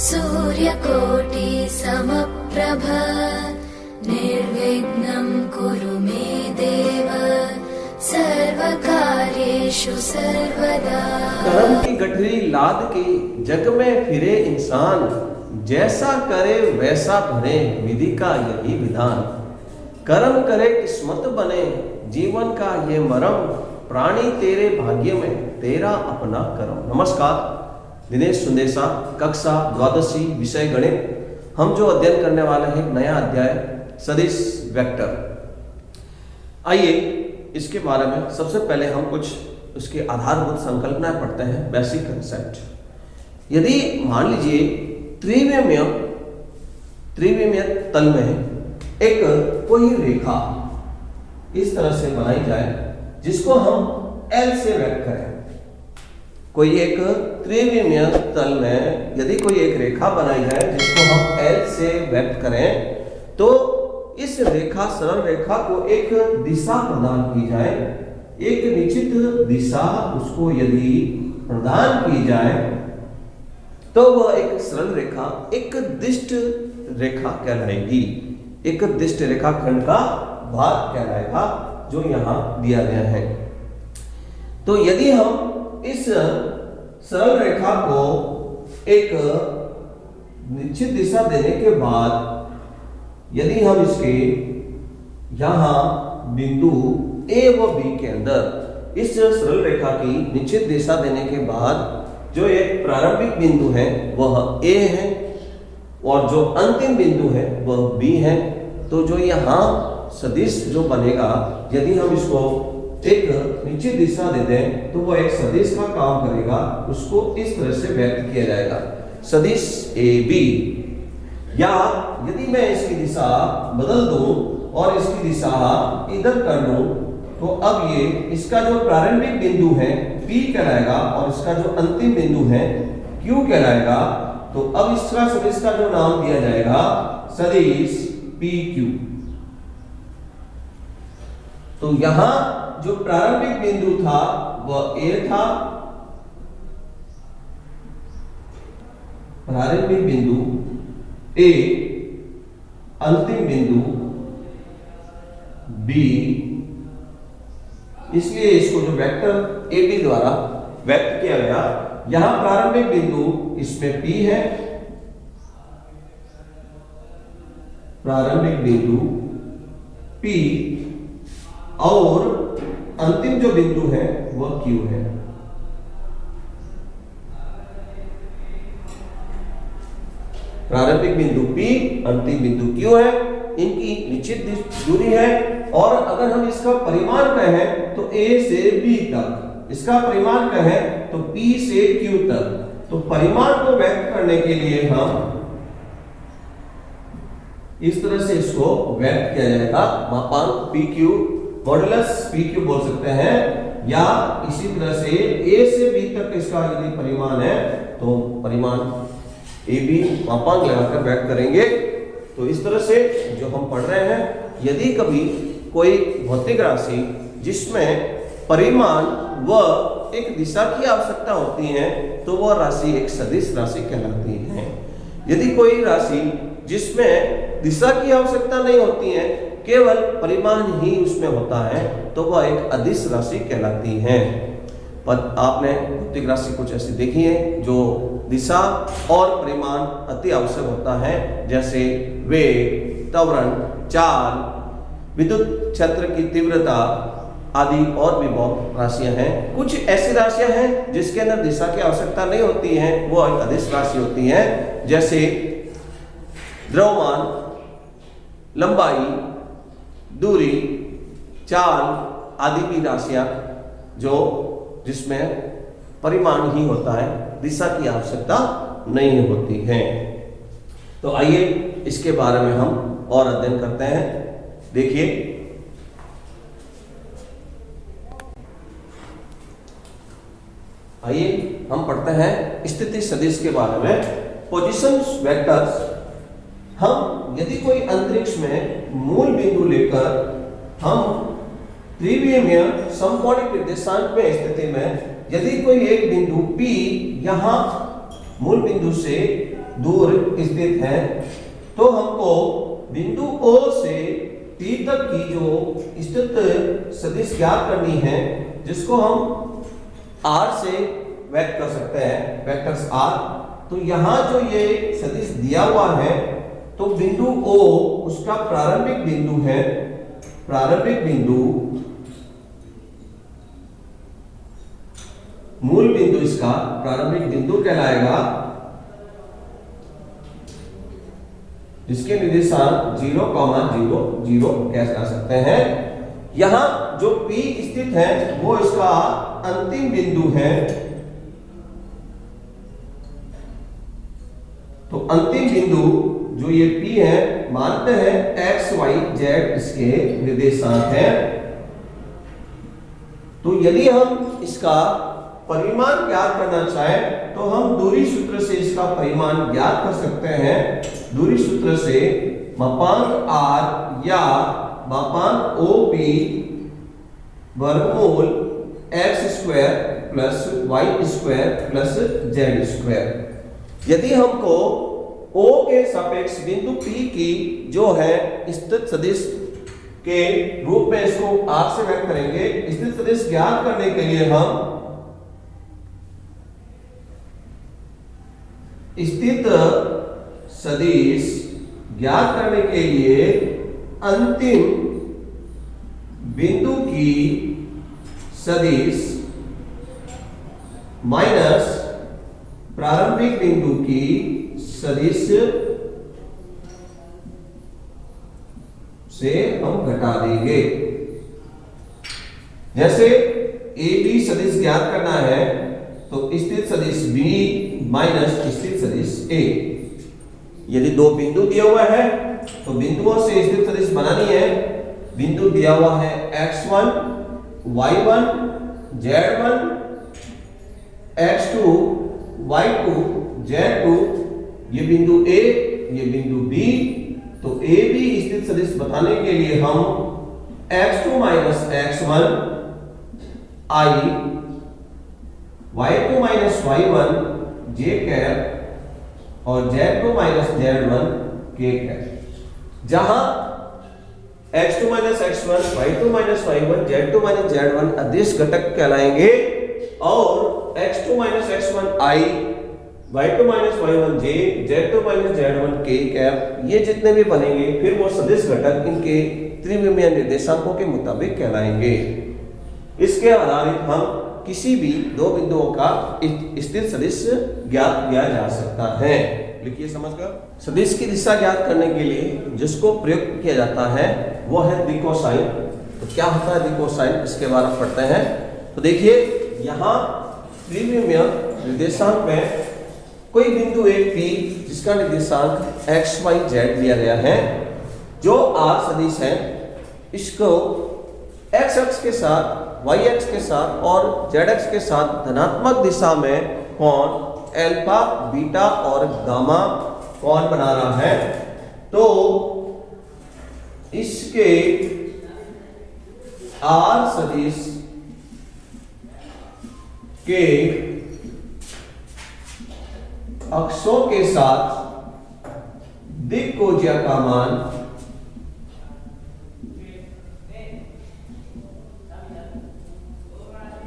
सूर्यकोटि समप्रभ निर्विघ्नं कुरु मे देव सर्वकार्येषु सर्वदा। कर्म की गठरी लाद के जग में फिरे इंसान, जैसा करे वैसा भरे विधि का यही विधान। कर्म करे किस्मत बने जीवन का ये मरम, प्राणी तेरे भाग्य में तेरा अपना कर्म। नमस्कार, दिनेश सुंदेसा, कक्षा द्वादशी, विषय गणित। हम जो अध्ययन करने वाले हैं नया अध्याय सदिश वेक्टर। आइए इसके बारे में सबसे पहले हम कुछ उसके आधारभूत संकल्पनाएं पढ़ते हैं, बेसिक कंसेप्ट। यदि मान लीजिए त्रिविमीय तल में एक कोई रेखा इस तरह से बनाई जाए जिसको हम L से व्यक्त करें। कोई एक त्रिविमीय तल में यदि कोई एक रेखा बनाई जाए जिसको हम L से व्यक्त करें, तो इस रेखा, सरल रेखा को एक दिशा प्रदान की जाए, एक निश्चित दिशा उसको यदि प्रदान की जाए तो वह एक सरल रेखा एक दिष्ट रेखा कहलाएगी, एक दिष्ट रेखाखंड का भाग कहलाएगा जो यहां दिया गया है। तो यदि हम इस सरल रेखा को एक निश्चित दिशा देने के बाद यदि हम इसके यहां बिंदु A व B के अंदर इस सरल रेखा की निश्चित दिशा देने के बाद जो एक प्रारंभिक बिंदु है वह A है और जो अंतिम बिंदु है वह B है, तो जो यहां सदिश जो बनेगा, यदि हम इसको एक निश्चित दिशा दे दें तो वह एक सदिश का काम करेगा। उसको इस तरह से व्यक्त किया जाएगा, सदिश AB। या यदि मैं इसकी दिशा बदल दूं और इसकी दिशा इधर कर दूं, तो अब ये इसका जो प्रारंभिक बिंदु है P कहलाएगा और इसका जो अंतिम बिंदु है Q कहलाएगा। तो अब इसका सदिश का जो नाम दिया जाएगा सदिश PQ। तो यहां जो प्रारंभिक बिंदु था वह A था, प्रारंभिक बिंदु A, अंतिम बिंदु B, इसलिए इसको जो वेक्टर AB द्वारा व्यक्त किया गया। यहां प्रारंभिक बिंदु इसमें P है, प्रारंभिक बिंदु P, और अंतिम जो बिंदु है वह Q है। प्रारंभिक बिंदु P, अंतिम बिंदु Q है, इनकी निश्चित दूरी है। और अगर हम इसका परिमाण कहें तो A से B तक, इसका परिमाण कहें तो P से Q तक। तो परिमाण को व्यक्त करने के लिए हम इस तरह से इसको व्यक्त किया जाएगा, मापांक PQ, मॉडुलस PQ बोल सकते हैं। या इसी तरह से A से B तक इसका यदि परिमाण है तो परिमाण AB मापांक लगाकर व्यक्त करेंगे। तो इस तरह से जो हम पढ़ रहे हैं, यदि कभी कोई भौतिक राशि जिसमें परिमाण व एक दिशा की आवश्यकता होती है तो वह राशि एक सदिश राशि कहलाती है। यदि कोई राशि जिसमें दिशा की आवश्यकता नहीं होती है, केवल परिमाण ही उसमें होता है, तो वह एक अदिश राशि कहलाती है। पर आपने भौतिक राशि कुछ ऐसी देखी है जो दिशा और परिमाण अति आवश्यक होता है, जैसे वेग, त्वरण, चाल, विद्युत क्षेत्र की तीव्रता आदि और भी बहुत राशियां हैं। कुछ ऐसी राशियां हैं जिसके अंदर दिशा की आवश्यकता नहीं होती है, वो एक अदिश राशि होती है, जैसे द्रव्यमान, लंबाई, दूरी, चाल आदि की राशियां जो जिसमें परिमाण ही होता है, दिशा की आवश्यकता नहीं होती है। तो आइए इसके बारे में हम और अध्ययन करते हैं। देखिए, आइए हम पढ़ते हैं स्थिति सदिश के बारे में, पोजीशन वेक्टर्स। हम यदि कोई अंतरिक्ष में मूल बिंदु लेकर हम त्रिविमीय समकोणिक निर्देशांक में स्थिति में यदि कोई एक बिंदु P यहां मूल बिंदु से दूर स्थित है, तो हमको बिंदु O से P तक की जो स्थित सदिश ज्ञात करनी है, जिसको हम R से व्यक्त कर सकते हैं, वेक्टर्स R। तो यहां जो ये सदिश दिया हुआ है, तो बिंदु O उसका प्रारंभिक बिंदु है, प्रारंभिक बिंदु, मूल बिंदु इसका प्रारंभिक बिंदु कहलाएगा, जिसके निर्देशांक 0, 0, 0 कह सकते हैं। यहां जो P स्थित है वो इसका अंतिम बिंदु है। तो अंतिम बिंदु जो ये P है, मानते हैं x, y, z इसके निर्देशांक है। तो यदि हम इसका परिमाण ज्ञात करना चाहें तो हम दूरी सूत्र से इसका परिमाण ज्ञात कर सकते हैं। दूरी सूत्र से मापांक r या मापांक OP वर्गमूल x square plus y square plus z square. यदि हमको O के सापेक्ष बिंदु P की जो है स्थित सदिश के रूप में इसको R से व्यक्त करेंगे। स्थित सदिश ज्ञात करने के लिए हम स्थित सदिश ज्ञात करने के लिए अंतिम बिंदु की सदिश माइनस प्रारंभिक बिंदु की सदिश से हम घटा देंगे। जैसे AB सदिश ज्ञात करना है तो स्थित सदिश B माइनस स्थित सदिश A। यदि दो बिंदु दिया हुआ है तो बिंदुओं से स्थित सदिश बनानी है। बिंदु दिया हुआ है x1, y1, z1, x2, y2, z2, ये बिंदु A, ये बिंदु B। तो A B स्थित सदिश बताने के लिए हम x2 minus x1 I, y2 minus y1 j cap और z2 minus z1 k cap. जहां x2 minus x1, y2 minus y1, z2 minus z1 अदिश घटक कहलाएंगे और x2 minus x1 I, y2 minus y1 j, z2 minus z1 k cap, ये जितने भी बनेंगे फिर वो सदिश घटक इनके त्रिविमीय निर्देशांकों के मुताबिक कहलाएंगे। इसके आधारित हम किसी भी दो बिंदुओं का स्थित सदिश ज्ञात किया जा सकता है। लिखिए समझकर। सदिश की दिशा ज्ञात करने के लिए जिसको प्रयोग किया जाता है वो है दिकोसाइन। तो क्या होता है दिकोसाइन, इसके बारे में पढ़ते हैं। तो देखिए यहाँ त्रिविमीय निर्देशांक में कोई बिंदु एक P जिसका निर्देशांक x, y, z दिया गया है, जो R सदिश है, इसको x अक्ष के साथ, y अक्ष के साथ और z अक्ष के साथ धनात्मक दिशा में कोण अल्फा, बीटा और गामा कोण बना रहा है। तो इसके R सदिश के अक्षों के साथ दिक्कोज्या का मान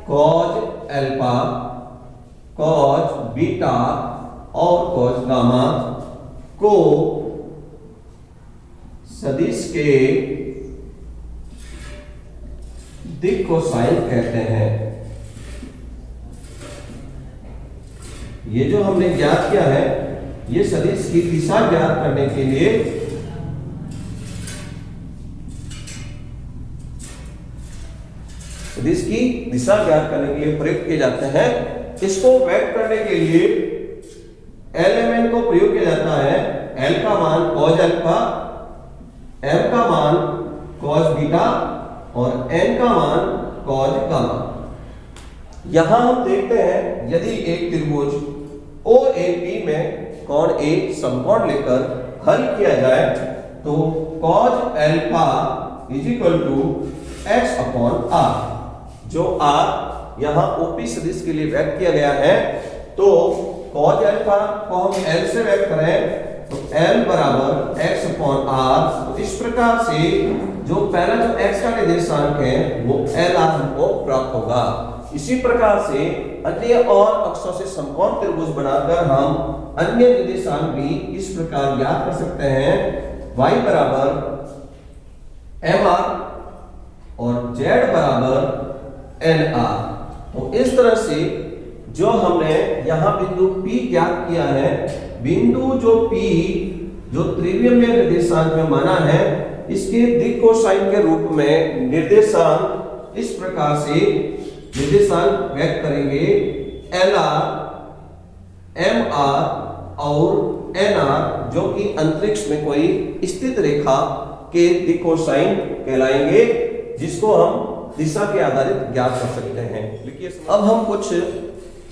कॉज अल्फा, कॉज बीटा और कॉज गामा को सदिश के दिक्कोसाइन कहते हैं। ये जो हमने ज्ञात किया है, ये सदिश की दिशा ज्ञात करने के लिए सदिश की दिशा ज्ञात करने के लिए प्रयोग किए जाते हैं। इसको व्यक्त करने के लिए एलिमेंट को प्रयोग किया जाता है। L का मान कॉज अल्फा, M का मान कॉज बीटा और N का मान कॉज गामा। यहां हम देखते हैं यदि एक त्रिभुज OAP में कोण A समकोण लेकर हल किया जाए तो cos alpha is equal to x upon r, जो r यहां OP सदिश के लिए व्यक्त किया गया है। तो cos अल्फा को हम L से व्यक्त करें तो L बराबर x अपॉन r। तो इस प्रकार से जो पहला जो x का निर्देशांक है वो LR हमको प्राप्त होगा। इसी प्रकार से अन्य और अक्षों से समकोण त्रिभुज बनाकर हम अन्य निर्देशांक भी इस प्रकार ज्ञात कर सकते हैं। y बराबर mr और z बराबर nr। तो इस तरह से जो हमने यहाँ बिंदु P ज्ञात किया है, बिंदु जो P जो त्रिविमीय निर्देशांक में माना है, इसके दिक् कोसाइन के रूप में निर्देशांक इस प्रकार से निर्देशांक व्यक्त करेंगे LR, MR और NR, जो कि अंतरिक्ष में कोई स्थित रेखा के दिक् कोसाइन कहलाएंगे, जिसको हम दिशा के आधारित ज्ञात कर सकते हैं। देखिए अब हम कुछ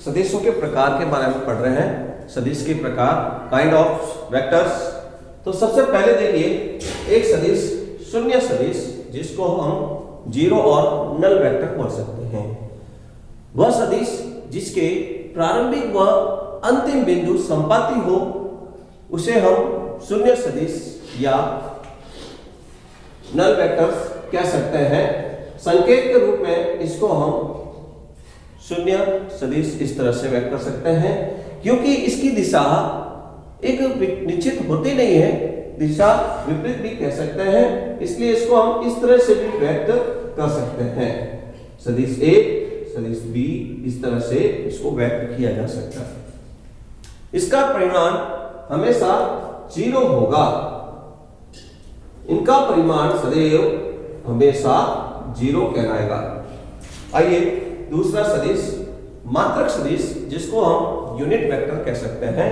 सदिशों के प्रकार के बारे में पढ़ रहे हैं। सदिश के प्रकार, काइंड ऑफ वेक्टर्स। तो सबसे पहले देखिए एक सदिश शून्य सदिश, जिसको हम जीरो और नल वेक्टर बोल सकते हैं। वह सदिश जिसके प्रारंभिक व अंतिम बिंदु संपाती हो उसे हम शून्य सदिश या नल वेक्टर्स कह सकते हैं। संकेत के रूप में इसको हम शून्य सदिश इस तरह से व्यक्त कर सकते हैं, क्योंकि इसकी दिशा एक निश्चित होती नहीं है, दिशा विपरीत भी कह सकते हैं, इसलिए इसको हम इस तरह से भी व्यक्त कर सकते हैं। सदिश ए, सदिश बी, इस तरह से इसको व्यक्त किया जा सकता है। इसका परिमाण हमेशा 0 होगा। इनका परिमाण सदैव हमेशा 0 कहलाएगा। आइए दूसरा सदिश मात्रक सदिश, जिसको हम यूनिट वेक्टर कह सकते हैं।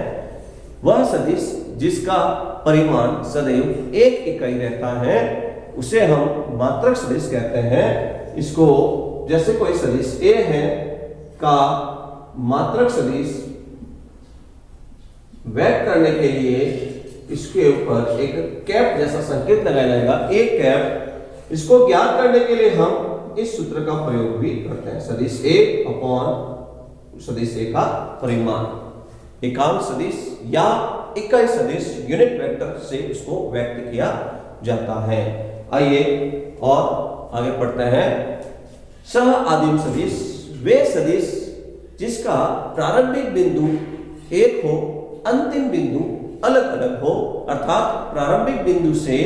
वह सदिश जिसका परिमाण सदैव 1 इकाई रहता है उसे हम मात्रक सदिश कहते हैं। इसको जैसे कोई सदिश ए है का मात्रक सदिश व्यक्त करने के लिए इसके ऊपर एक कैप जैसा संकेत लगाया जाएगा, एक कैप। इसको ज्ञात करने के लिए हम इस सूत्र का प्रयोग भी करते हैं, सदिश ए अपॉन सदिश ए का परिमाण। एकांक सदिश या इकाई सदिश यूनिट वेक्टर से इसको व्यक्त किया जाता है। आइए और आगे पढ़ते हैं। सह आदिम सदिश वे सदिश जिसका प्रारंभिक बिंदु एक हो, अंतिम बिंदु अलग अलग हो, अर्थात प्रारंभिक बिंदु से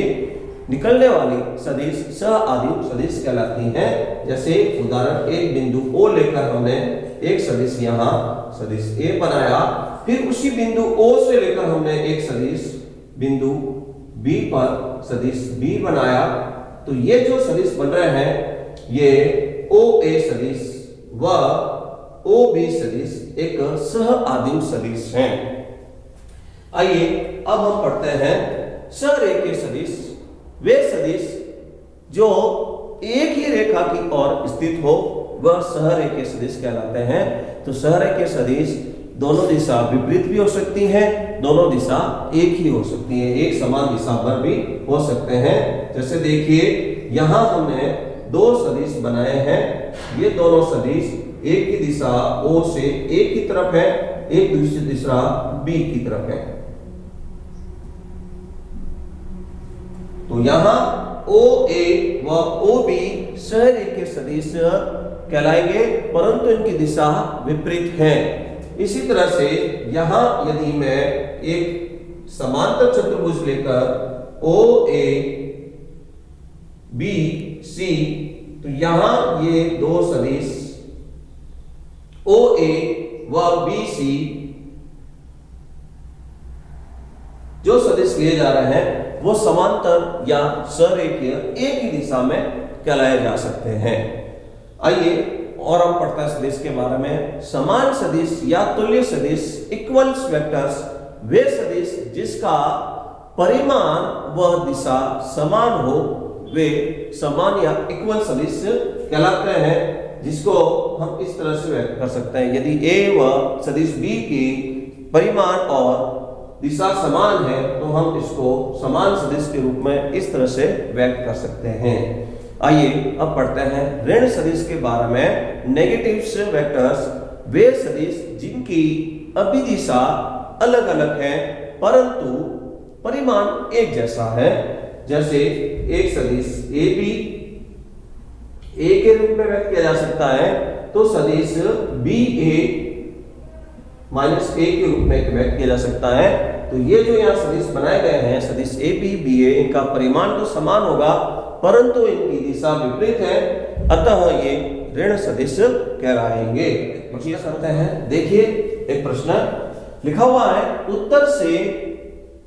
निकलने वाली सदिश सह आदिम सदिश कहलाती हैं। जैसे उदाहरण एक बिंदु O लेकर हमने एक सदिश यहाँ सदिश A बनाया, फिर उसी बिंदु O से लेकर हमने एक सदिश बिंदु B पर सदिश B बनाया। तो ये जो सदिश बन रहे हैं ये OA सदिश व OB सदिश एक सह आदिम सदिश हैं। आइए अब हम पढ़ते हैं सहरेखीय सदिश। वे सदिश जो एक ही रेखा की ओर स्थित हो वह सहरेखीय सदिश कहलाते हैं। तो सहरेखीय सदिश दोनों दिशा विपरीत भी हो सकती हैं, दोनों दिशा एक ही हो सकती है, एक समान दिशा पर भी हो सकते हैं। जैसे देखिए यहां हमने दो सदिश बनाए हैं। ये दोनों सदिश एक की दिशा O से A की तरफ है, एक दूसरी दिशा B की तरफ है। तो यहां OA व OB सहरेखीय सदिश कहलाएंगे, परंतु इनकी दिशा विपरीत है। इसी तरह से यहां यदि मैं एक समांतर चतुर्भुज लेकर OA BC, तो यहां ये दो सदिश OA व BC जो सदिश लिए जा रहे हैं वो समांतर या सहरेखीय एक ही दिशा में कहलाए जा सकते हैं। आइए और हम पढ़ते हैं सदिश के बारे में। समान सदिश या तुल्य सदिश इक्वल्स वेक्टर्स वे सदिश जिसका परिमाण व दिशा समान हो वे समान या इक्वल सदिश कहलाते हैं, जिसको हम इस तरह से व्यक्त कर सकते हैं। यदि A व सदिश B की परिमाण और दिशा समान है तो हम इसको समान सदिश के रूप में इस तरह से व्यक्त कर सकते हैं। आइए अब पढ़ते हैं ऋण सदिश के बारे में। नेगेटिव वेक्टर्स वे सदिश जिनकी अभिदिशा अलग अलग है परंतु परिमाण एक जैसा है। जैसे एक सदिश ए बी ए के रूप में व्यक्त किया जा सकता है तो सदिश बी ए माइनस ए के रूप में व्यक्त किया जा सकता है। तो ये जो यहाँ सदिश बनाए गए हैं सदिश ए बी बी ए, इनका परिमाण तो समान होगा परंतु इनकी दिशा विपरीत है, अतः ये ऋण सदिश कहलाएंगे। करते हैं, देखिए एक प्रश्न लिखा हुआ है, उत्तर से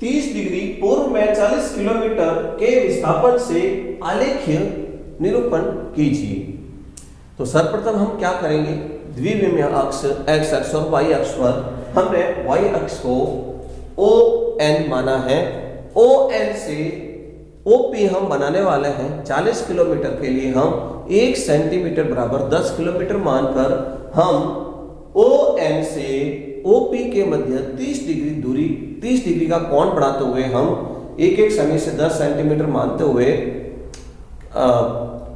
30 डिग्री पूर्व में 40 किलोमीटर के विस्थापन से आलेख्य निरूपण कीजिए। तो सर्वप्रथम हम क्या करेंगे, द्विविमीय अक्ष एक्स अक्ष और वाई अक्ष पर हमने वाई अक्ष को ON माना है। ON से OP हम बनाने वाले हैं। 40 किलोमीटर के लिए हम 1 सेंटीमीटर बराबर 10 किलोमीटर मानकर हम ON से OP के मध्य 30 डिग्री दूरी 30 डिग्री का कोण बढ़ाते हुए हम एक एक समय से 10 सेंटीमीटर मानते हुए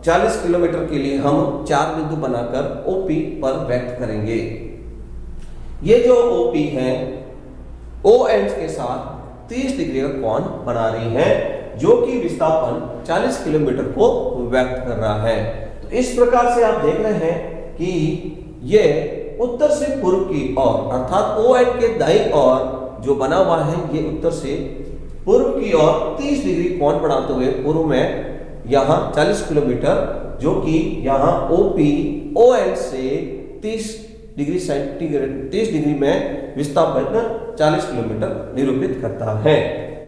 40 किलोमीटर के लिए हम 4 बिंदु बनाकर OP पर व्यक्त करेंगे। ये जो OP है ON के साथ 30 डिग्री का कोण बना रही है जो कि विस्थापन 40 किलोमीटर को व्यक्त कर रहा है। तो इस प्रकार से आप देख रहे हैं कि ये उत्तर से पूर्व की ओर अर्थात ON के दाईं ओर जो बना हुआ है ये उत्तर से पूर्व की ओर 30 डिग्री कोण बढ़ाते हुए पूर्व में यहाँ 40 किलोमीटर जो कि यहाँ OP ON से 30 डिग्री सेंटीग्रेड 30 डिग्री में विस्थापन 40 किलोमीटर निरूपित करता है।